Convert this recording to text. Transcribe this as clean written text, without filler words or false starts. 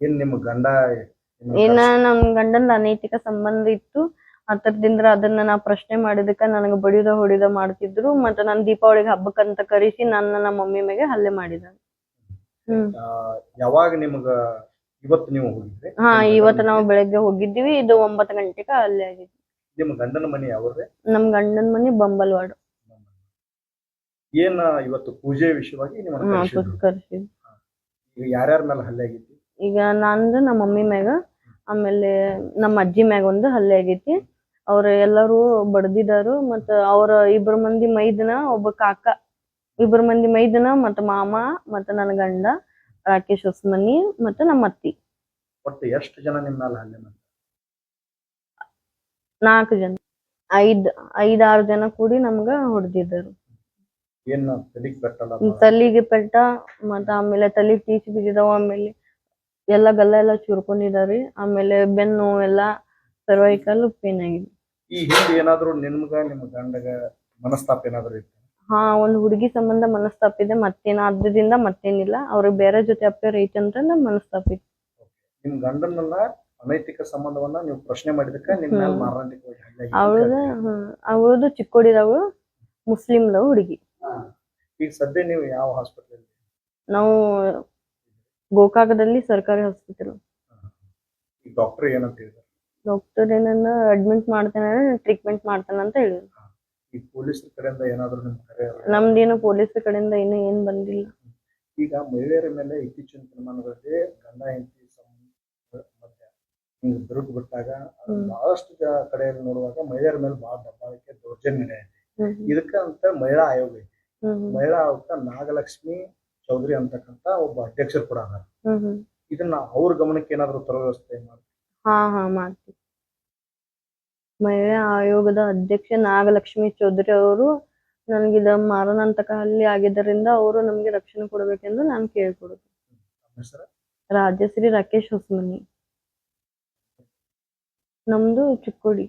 ಏನ್ ನಿಮ್ ಗಂಡ ಏನ ನಮ್ ಗಂಡಂದ ಅನೈತಿಕ ಸಂಬಂಧ ಇತ್ತು. ಆತರದಿಂದ ಅದನ್ನ ನಾ ಪ್ರಶ್ನೆ ಮಾಡಿದಕ್ಕ ನನಗ ಬಡಿದ ಹೊಡಿದ ಮಾಡ್ತಿದ್ರು. ಮತ್ತ ನನ್ ದೀಪಾವಳಿಗೆ ಹಬ್ಬಕ್ಕಂತ ಕರೆಸಿ ನನ್ನ ನಮ್ಮ ಮಮ್ಮಿ ಮೇಲೆ ಹಲ್ಲೆ ಮಾಡಿದ. ಯಾವಾಗ ನಿಮ್ಗ ಇವತ್ತು ನೀವು ಹೋಗಿದ್ರಿ? ಹಾ, ಇವತ್ತು ನಾವು ಬೆಳಗ್ಗೆ ಹೋಗಿದ್ದೀವಿ. ಇದು 9 ಗಂಟೆಗೆ ಹಲ್ಲೆ ಆಗಿತ್ತು. ನಿಮ್ ಗಂಡನ ಮನೆ ಯಾವ್ರಿ? ನಮ್ ಗಂಡನ ಮನೆ ಬಂಬಲ್ವಾಡು. ಏನ ಇವತ್ತು ಪೂಜೆ ವಿಷಯವಾಗಿ ನಿಮ್ಮನ್ನ ಕರೆಸಿದ್ರು? ಈಗ ಯಾರ್ಯಾರ ಮೇಲೆ ಹಲ್ಲೆ ಆಗೈತಿ? ಈಗ ನಂದು ನಮ್ಮ ಮಮ್ಮಿ ಮ್ಯಾಗ, ಆಮೇಲೆ ನಮ್ಮ ಅಜ್ಜಿ ಮ್ಯಾಗ ಒಂದು ಹಲ್ಲೆ ಆಗೈತಿ. ಅವ್ರ ಎಲ್ಲರೂ ಬಡ್ದಿದಾರು. ಮತ್ತ ಅವ್ರ 2 ಮಂದಿ ಮೈದನ, ಒಬ್ಬ ಕಾಕ, 2 ಮಂದಿ ಮೈದನ, ಮತ್ತ ಮಾಮ, ಮತ್ತ ನನ್ನ ಗಂಡ ರಾಕೇಶ್ ಹೊಸಮನಿ, ಮತ್ತ ನಮ್ಮ ಅತ್ತಿ. ಒಟ್ಟು ಎಷ್ಟು ಜನ ನಿಮ್ಮ ಮೇಲೆ ಹಲ್ಲೆ ಮಾಡ್ತಾರೆ? 4 ಜನ, 5-6 ಜನ ಕೂಡಿ ನಮ್ಗ ಹೊಡೆದಿದ್ದರು. ಏನ ತಲಿಗೆ ಪೆಟ್ಟಲ್ಲ? ತಲಿಗೆ ಪೆಟ್ಟ, ಮತ್ತ ಆಮೇಲೆ ತಲಿ ಟೀಚ್ ಬಿದ್ದಿದಾವ. ಆಮೇಲೆ ಎಲ್ಲ ಗಲ್ಲ ಎಲ್ಲ ಚುರ್ಕೊಂಡಿದಾರಿ. ಆಮೇಲೆ ಬೆನ್ನು ಎಲ್ಲ ಸರ್ವೈಕಲ್ ಪೇನ್ ಆಗಿದೆ. ಈ ಹಿಂದೆ ಏನಾದ್ರು ನಿಮ್ಗ ನಿಮ್ಮ ಗಂಡಗ ಮನಸ್ತಾಪ ಏನಾದ್ರು ಇತ್ತು? ಹಾ, ಒಂದು ಹುಡುಗಿ ಸಂಬಂಧ ಮನಸ್ತಾಪ ಇದೆ. ಅದರಿಂದ ಮತ್ತೇನಿಲ್ಲ. ಅವ್ರಿಗೆ ಬೇರೆ ಜೊತೆ ಅಫೇರ್ ಐತೆ ಅಂತ ಮನಸ್ತಾಪ ಇತ್ತು. ನಿಮ್ ಗಂಡನಲ್ಲ ಅನೈತಿಕ ಸಂಬಂಧವನ್ನ ನೀವು ಪ್ರಶ್ನೆ ಮಾಡಿದಕ್ಕ ನಿಮ್ ಮೇಲೆ ಮಾರಣಾಂತಿಕವಾಗಿ ಹಲ್ಲೆ ಆಗಿದೆ? ಅವಳದು ಚಿಕ್ಕೋಡಿದವಳು, ಮುಸ್ಲಿಂದ ಹುಡುಗಿ. ಈಗ ಸದ್ಯ ನೀವು ಯಾವ ಹಾಸ್ಪಿಟಲ್? ನಾವು ಗೋಕಾಕದಲ್ಲಿ ಸರ್ಕಾರಿ ಹಾಸ್ಪಿಟಲ್. ಈ ಡಾಕ್ಟರ್ ಏನಂತ ಹೇಳಿದ್ರು? ಡಾಕ್ಟರ್ ಏನನ್ನ ಅಡ್ಮಿಟ್ ಮಾಡ್ತಾನೆ, ಟ್ರೀಟ್ಮೆಂಟ್ ಮಾಡ್ತಾನೆ ಅಂತ ಹೇಳಿದ್ರು. ಈ ಪೊಲೀಸರ ಕಡೆಯಿಂದ ಏನಾದ್ರು ನಿಮ್ ಕರೆ? ನಮ್ದೇನು ಪೊಲೀಸರ ಕಡೆಯಿಂದ ಏನು ಬಂದಿಲ್ಲ. ಈಗ ಮಹಿಳೆಯರ ಮೇಲೆ ಇತ್ತೀಚಿನ ದಿನಮಾನಗಳಲ್ಲಿ ಗಂಡ ಹೆಂಡತಿ ಮಧ್ಯ ಹಿಂಗ್ ಬಿರುಕು ಬಿಟ್ಟಾಗ ಬಹಳಷ್ಟು ಕಡೆಯಲ್ಲಿ ನೋಡುವಾಗ ಮಹಿಳೆಯರ ಮೇಲೆ ಬಹಳ ದಬ್ಬಾಳಿಕೆ, ದೌರ್ಜನ್ಯ ನಡೆಯುತ್ತೆ. ಇದಕ್ಕ ಅಂತ ಮಹಿಳಾ ಆಯೋಗ ಐತಿ. ಮಹಿಳಾ ಆಯೋಗ ನಾಗಲಕ್ಷ್ಮಿ ಚೌಧರಿ ಅಂತಕ್ಕಂತ ಒಬ್ಬ ಅಧ್ಯಕ್ಷರು ಕೂಡ ಅದಾರ. ಇದನ್ನ ಅವ್ರ ಗಮನಕ್ಕೆ ಏನಾದ್ರು ತರೋ ವ್ಯವಸ್ಥೆ ಮಾಡಿ? ಹಾ ಮಾಡ್ತೀವಿ. ಮಹಿಳಾ ಆಯೋಗದ ಅಧ್ಯಕ್ಷ ನಾಗಲಕ್ಷ್ಮಿ ಚೌಧರಿ ಅವರು ನನಗಿದ ಮಾರಣಾಂತಕ ಹಲ್ಲೆ ಆಗಿದ್ದರಿಂದ ಅವರು ನಮ್ಗೆ ರಕ್ಷಣೆ ಕೊಡಬೇಕೆಂದು ನಾನು ಕೇಳ್ಕೊಡುದು. ರಾಜಶ್ರೀ ರಾಕೇಶ್ ಹೊಸಮನಿ. ನಮ್ದು ಚಿಕ್ಕೋಡಿ.